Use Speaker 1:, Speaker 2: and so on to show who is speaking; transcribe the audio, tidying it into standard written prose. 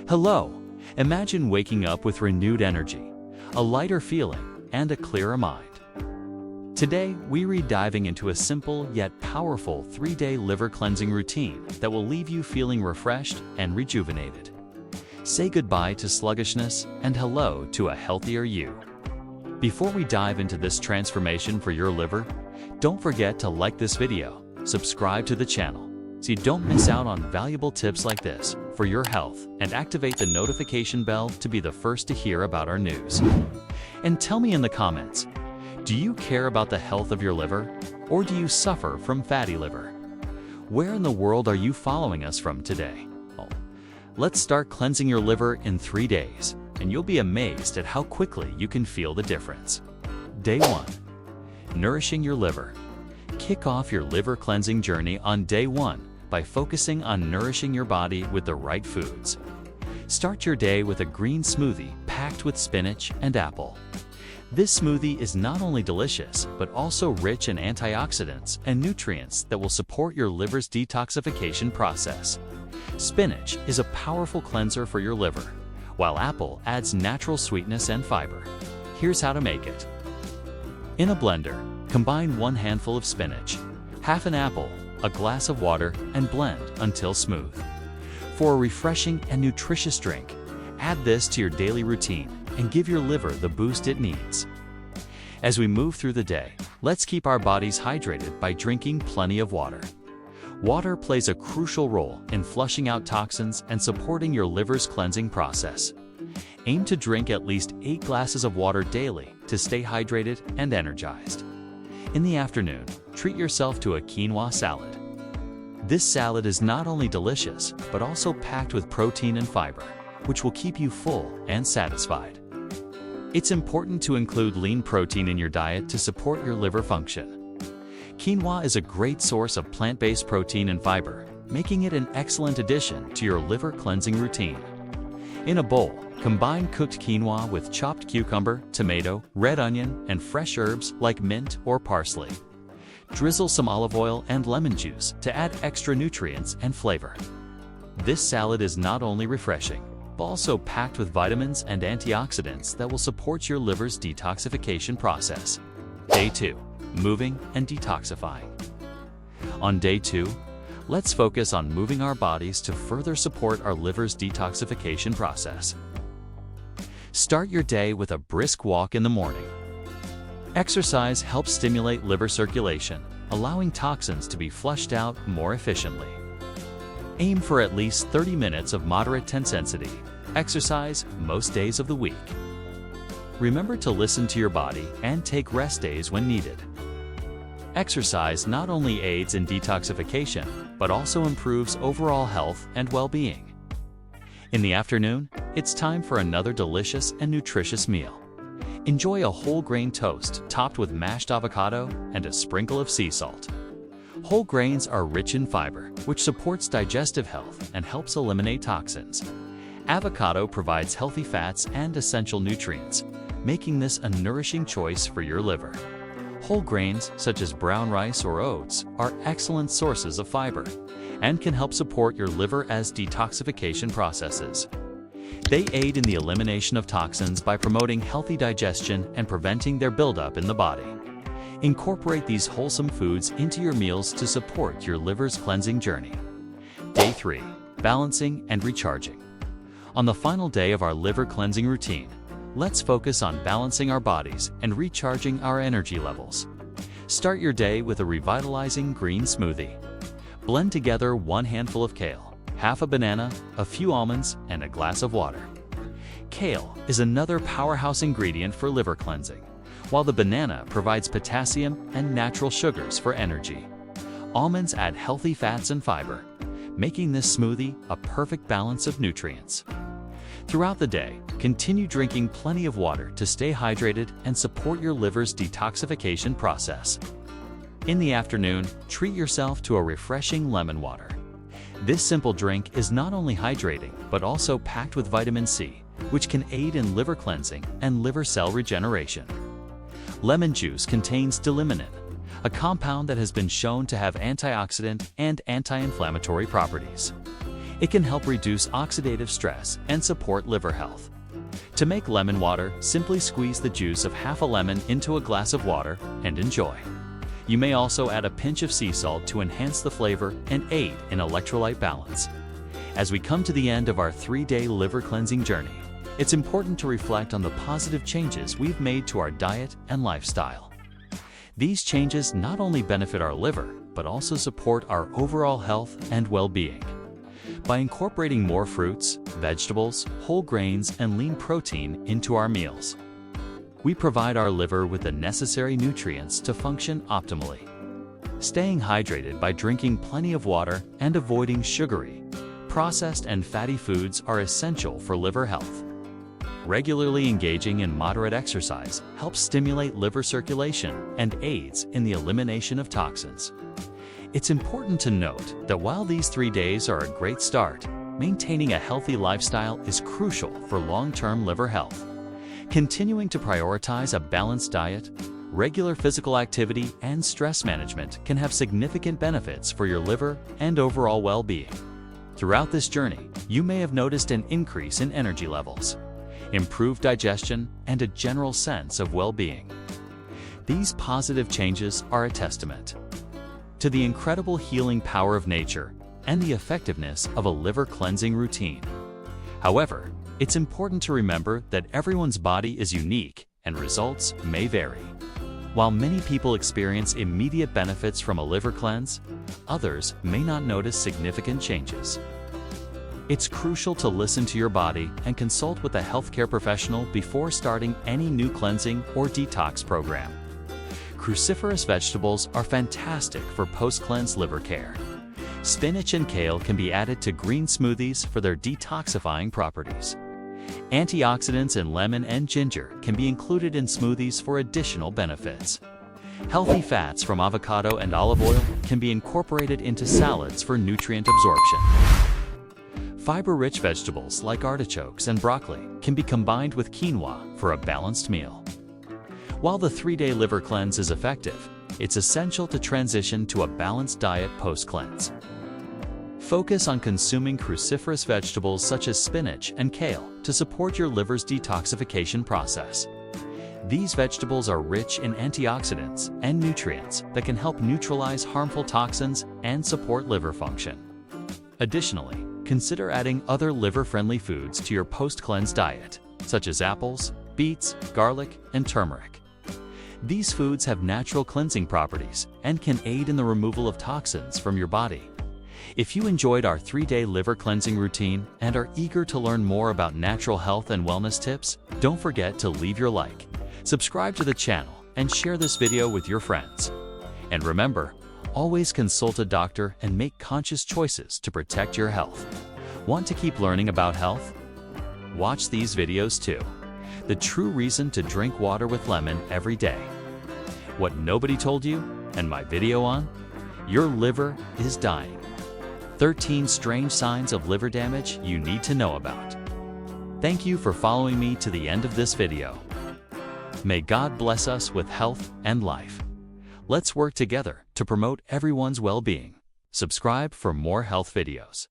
Speaker 1: Hello! Imagine waking up with renewed energy, a lighter feeling, and a clearer mind. Today, we're diving into a simple yet powerful 3-day liver cleansing routine that will leave you feeling refreshed and rejuvenated. Say goodbye to sluggishness and hello to a healthier you. Before we dive into this transformation for your liver, don't forget to like this video, subscribe to the channel, so you don't miss out on valuable tips like this for your health, and activate the notification bell to be the first to hear about our news. And tell me in the comments, do you care about the health of your liver, or do you suffer from fatty liver? Where in the world are you following us from today? Well, let's start cleansing your liver in 3 days, and you'll be amazed at how quickly you can feel the difference. Day 1. Nourishing your liver. Kick off your liver cleansing journey on day 1 by focusing on nourishing your body with the right foods. Start your day with a green smoothie packed with spinach and apple. This smoothie is not only delicious, but also rich in antioxidants and nutrients that will support your liver's detoxification process. Spinach is a powerful cleanser for your liver, while apple adds natural sweetness and fiber. Here's how to make it. In a blender, combine 1 handful of spinach, half an apple, a glass of water, and blend until smooth. For a refreshing and nutritious drink, add this to your daily routine and give your liver the boost it needs. As we move through the day, let's keep our bodies hydrated by drinking plenty of water. Water plays a crucial role in flushing out toxins and supporting your liver's cleansing process. Aim to drink at least 8 glasses of water daily to stay hydrated and energized. In the afternoon, treat yourself to a quinoa salad. This salad is not only delicious, but also packed with protein and fiber, which will keep you full and satisfied. It's important to include lean protein in your diet to support your liver function. Quinoa is a great source of plant-based protein and fiber, making it an excellent addition to your liver cleansing routine. In a bowl, combine cooked quinoa with chopped cucumber, tomato, red onion, and fresh herbs like mint or parsley. Drizzle some olive oil and lemon juice to add extra nutrients and flavor. This salad is not only refreshing, but also packed with vitamins and antioxidants that will support your liver's detoxification process. Day 2. Moving and detoxifying. On day 2, let's focus on moving our bodies to further support our liver's detoxification process. Start your day with a brisk walk in the morning. Exercise helps stimulate liver circulation, allowing toxins to be flushed out more efficiently. Aim for at least 30 minutes of moderate intensity exercise most days of the week. Remember to listen to your body and take rest days when needed. Exercise not only aids in detoxification, but also improves overall health and well-being. In the afternoon, it's time for another delicious and nutritious meal. Enjoy a whole grain toast topped with mashed avocado and a sprinkle of sea salt. Whole grains are rich in fiber, which supports digestive health and helps eliminate toxins. Avocado provides healthy fats and essential nutrients, making this a nourishing choice for your liver. Whole grains, such as brown rice or oats, are excellent sources of fiber and can help support your liver as detoxification processes. They aid in the elimination of toxins by promoting healthy digestion and preventing their buildup in the body. Incorporate these wholesome foods into your meals to support your liver's cleansing journey. Day 3. Balancing and recharging. On the final day of our liver cleansing routine, let's focus on balancing our bodies and recharging our energy levels. Start your day with a revitalizing green smoothie. Blend together 1 handful of kale, half a banana, a few almonds, and a glass of water. Kale is another powerhouse ingredient for liver cleansing, while the banana provides potassium and natural sugars for energy. Almonds add healthy fats and fiber, making this smoothie a perfect balance of nutrients. Throughout the day, continue drinking plenty of water to stay hydrated and support your liver's detoxification process. In the afternoon, treat yourself to a refreshing lemon water. This simple drink is not only hydrating, but also packed with vitamin C, which can aid in liver cleansing and liver cell regeneration. Lemon juice contains deliminin, a compound that has been shown to have antioxidant and anti-inflammatory properties. It can help reduce oxidative stress and support liver health. To make lemon water, simply squeeze the juice of half a lemon into a glass of water and enjoy. You may also add a pinch of sea salt to enhance the flavor and aid in electrolyte balance. As we come to the end of our 3-day liver cleansing journey, it's important to reflect on the positive changes we've made to our diet and lifestyle. These changes not only benefit our liver, but also support our overall health and well-being. By incorporating more fruits, vegetables, whole grains, and lean protein into our meals, we provide our liver with the necessary nutrients to function optimally. Staying hydrated by drinking plenty of water and avoiding sugary, processed and fatty foods are essential for liver health. Regularly engaging in moderate exercise helps stimulate liver circulation and aids in the elimination of toxins. It's important to note that while these 3 days are a great start, maintaining a healthy lifestyle is crucial for long-term liver health. Continuing to prioritize a balanced diet, regular physical activity, and stress management can have significant benefits for your liver and overall well-being. Throughout this journey, you may have noticed an increase in energy levels, improved digestion, and a general sense of well-being. These positive changes are a testament to the incredible healing power of nature and the effectiveness of a liver cleansing routine. However, it's important to remember that everyone's body is unique and results may vary. While many people experience immediate benefits from a liver cleanse, others may not notice significant changes. It's crucial to listen to your body and consult with a healthcare professional before starting any new cleansing or detox program. Cruciferous vegetables are fantastic for post-cleanse liver care. Spinach and kale can be added to green smoothies for their detoxifying properties. Antioxidants in lemon and ginger can be included in smoothies for additional benefits. Healthy fats from avocado and olive oil can be incorporated into salads for nutrient absorption. Fiber-rich vegetables like artichokes and broccoli can be combined with quinoa for a balanced meal. While the 3-day liver cleanse is effective, it's essential to transition to a balanced diet post-cleanse. Focus on consuming cruciferous vegetables such as spinach and kale to support your liver's detoxification process. These vegetables are rich in antioxidants and nutrients that can help neutralize harmful toxins and support liver function. Additionally, consider adding other liver-friendly foods to your post-cleanse diet, such as apples, beets, garlic, and turmeric. These foods have natural cleansing properties and can aid in the removal of toxins from your body. If you enjoyed our 3-day liver cleansing routine and are eager to learn more about natural health and wellness tips, don't forget to leave your like, subscribe to the channel, and share this video with your friends. And remember, always consult a doctor and make conscious choices to protect your health. Want to keep learning about health? Watch these videos too. The true reason to drink water with lemon every day. What nobody told you, and my video on? Your liver is dying. 13 strange signs of liver damage you need to know about. Thank you for following me to the end of this video. May God bless us with health and life. Let's work together to promote everyone's well-being. Subscribe for more health videos.